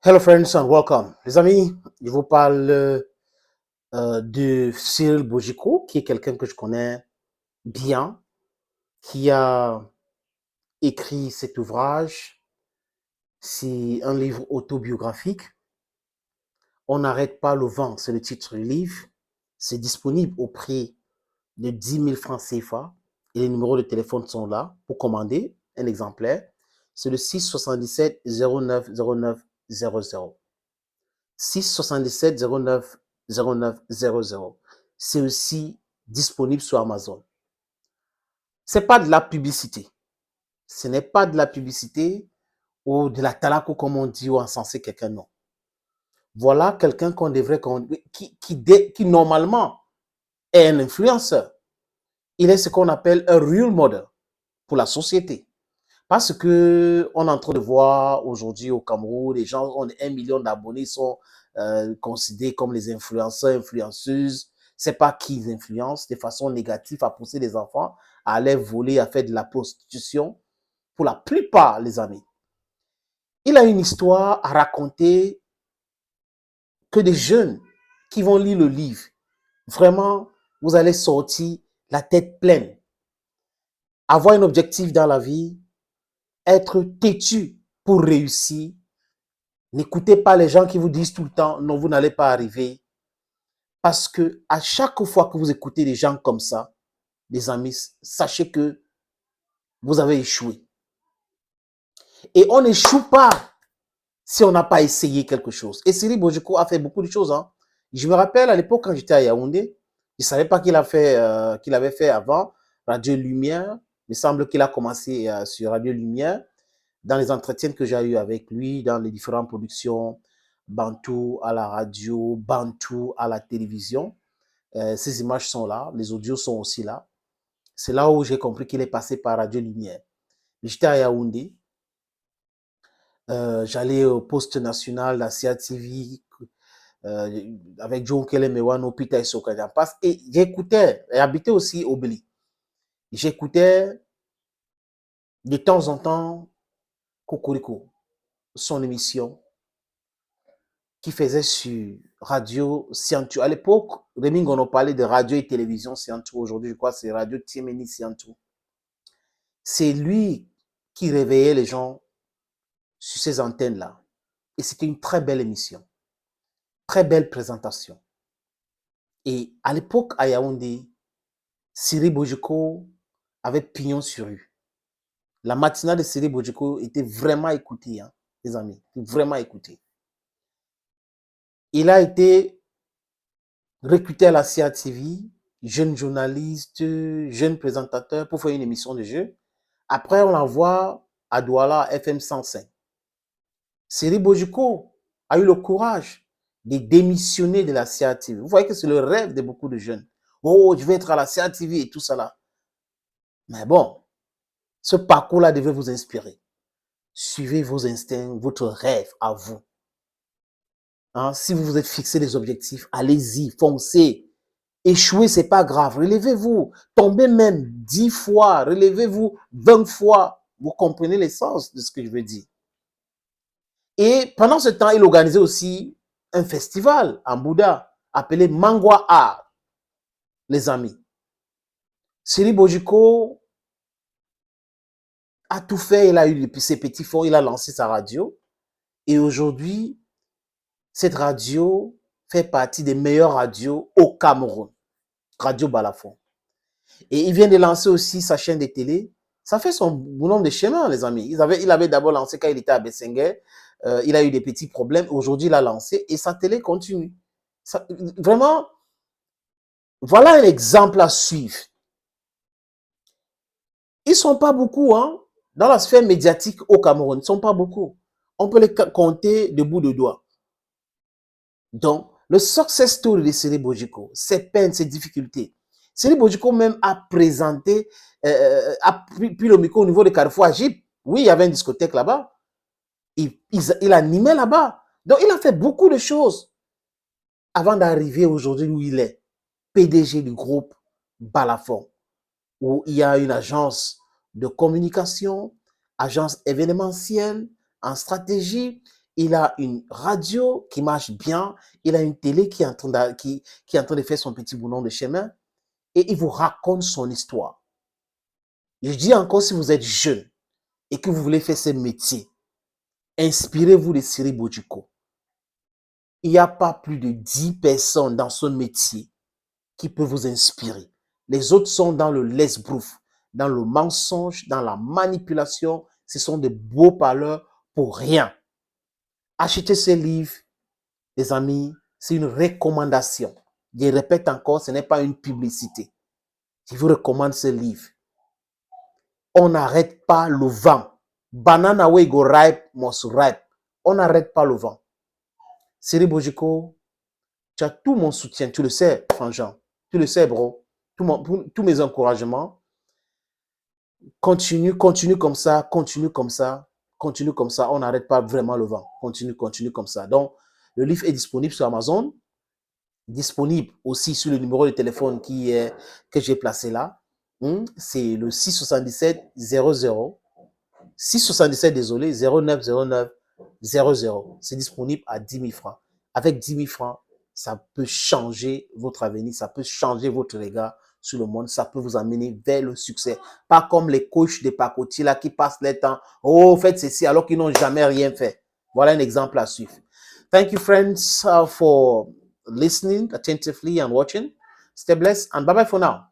Hello friends and welcome. Les amis, je vous parle de Cyril Bojiko, qui est quelqu'un que je connais bien, qui a écrit cet ouvrage. C'est un livre autobiographique. On n'arrête pas le vent, c'est le titre du livre. C'est disponible au prix de 10 000 francs CFA et les numéros de téléphone sont là pour commander un exemplaire. C'est le 677 09 09 00. 677 09 09 00. C'est aussi disponible sur Amazon. Ce n'est pas de la publicité. Ce n'est pas de la publicité ou de la talako, comme on dit, ou encenser quelqu'un, non. Voilà quelqu'un qu'on devrait, qui normalement est un influenceur. Il est ce qu'on appelle un real model pour la société. Parce que on est en train de voir aujourd'hui au Cameroun, les gens ont 1 million d'abonnés, sont considérés comme les influenceurs, influenceuses. C'est pas qui ils influencent de façon négative à pousser les enfants à aller voler, à faire de la prostitution. Pour la plupart, les amis. Il a une histoire à raconter que des jeunes qui vont lire le livre, vraiment, vous allez sortir la tête pleine. Avoir un objectif dans la vie, être têtu pour réussir. N'écoutez pas les gens qui vous disent tout le temps, non, vous n'allez pas arriver. Parce que à chaque fois que vous écoutez des gens comme ça, les amis, sachez que vous avez échoué. Et on n'échoue pas si on n'a pas essayé quelque chose. Et Cyril Bojiko a fait beaucoup de choses. Hein. Je me rappelle à l'époque quand j'étais à Yaoundé, je ne savais pas qu'il avait fait avant Radio Lumière. Il me semble qu'il a commencé sur Radio Lumière. Dans les entretiens que j'ai eu avec lui, dans les différentes productions, Bantou à la radio, Bantou à la télévision, ces images sont là, les audios sont aussi là. C'est là où j'ai compris qu'il est passé par Radio Lumière. J'étais à Yaoundé, j'allais au poste national, la CATV, avec John Kele Mewano, Peter Sokadiampas, et j'écoutais, et habitais aussi au Beli. J'écoutais de temps en temps Cocorico, son émission, qui faisait sur Radio Siantou. À l'époque, Rémi on parlait de radio et télévision Siantou. Aujourd'hui, je crois que c'est Radio Tiemeni Siantou. C'est lui qui réveillait les gens sur ces antennes-là. Et c'était une très belle émission. Très belle présentation. Et à l'époque, à Yaoundé, Cyril Bojiko avait pignon sur rue. La matinale de Cyril Bojiko était vraiment écoutée, hein, les amis. Vraiment écoutée. Il a été recruté à la CATV, jeune journaliste, jeune présentateur pour faire une émission de jeu. Après, on l'envoie à Douala, FM 105. Cyril Bojiko a eu le courage de démissionner de la CATV. Vous voyez que c'est le rêve de beaucoup de jeunes. Oh, je vais être à la CATV et tout ça là. Mais bon, ce parcours-là devait vous inspirer. Suivez vos instincts, votre rêve à vous. Hein, si vous vous êtes fixé des objectifs, allez-y, foncez. Échouez, c'est pas grave. Relevez-vous. Tombez même 10 fois. Relevez-vous 20 fois. Vous comprenez l'essence de ce que je veux dire. Et pendant ce temps, il organisait aussi un festival en Bouddha appelé Mangwa Art, les amis. Cyril Bojiko a tout fait. Il a eu ses petits fonds. Il a lancé sa radio. Et aujourd'hui, cette radio fait partie des meilleures radios au Cameroun. Radio Balafon. Et il vient de lancer aussi sa chaîne de télé. Ça fait son bonhomme de chemin, les amis. Il avait d'abord lancé quand il était à Bessenguer. Il a eu des petits problèmes. Aujourd'hui, il a lancé et sa télé continue. Ça, vraiment, voilà un exemple à suivre. Ils ne sont pas beaucoup, hein, dans la sphère médiatique au Cameroun. Ils ne sont pas beaucoup. On peut les compter de bout de doigts. Donc, le success story de Cyril Bojiko, ses peines, ses difficultés. Cyril Bojiko même a présenté, a pris le micro au niveau de Carrefour Agip. Oui, il y avait une discothèque là-bas. Il animait là-bas. Donc, il a fait beaucoup de choses avant d'arriver aujourd'hui où il est. PDG du groupe Balafon, où il y a une agence de communication, agence événementielle, en stratégie. il a une radio qui marche bien, il a une télé qui est en train qui est en train de faire son petit boulot de chemin et il vous raconte son histoire. Je dis encore, si vous êtes jeune et que vous voulez faire ce métier, inspirez-vous de Cyril Bojiko. Il n'y a pas plus de 10 personnes dans ce métier qui peuvent vous inspirer. Les autres sont dans le l'esbrouf, dans le mensonge, dans la manipulation. Ce sont des beaux parleurs pour rien. Achetez ces livres, les amis, c'est une recommandation. Je répète encore, ce n'est pas une publicité. Je vous recommande ce livre. On n'arrête pas le vent. Banana way go ripe, must ripe. On n'arrête pas le vent. Cyril Bojiko, tu as tout mon soutien, tu le sais, Frangin. Tu le sais, bro. Tous mes encouragements. Continue comme ça, continue comme ça, continue comme ça. On n'arrête pas vraiment le vent. Continue comme ça. Donc, le livre est disponible sur Amazon, disponible aussi sur le numéro de téléphone que j'ai placé là. C'est le 677 00 677, désolé, 0909 00. C'est disponible à 10 000 francs. Avec 10 000 francs, ça peut changer votre avenir, ça peut changer votre regard sur le monde, ça peut vous amener vers le succès. Pas comme les coachs de pacotiers là qui passent leur temps, oh, faites ceci alors qu'ils n'ont jamais rien fait. Voilà un exemple à suivre. Thank you, friends, for listening attentively and watching. Stay blessed and bye-bye for now.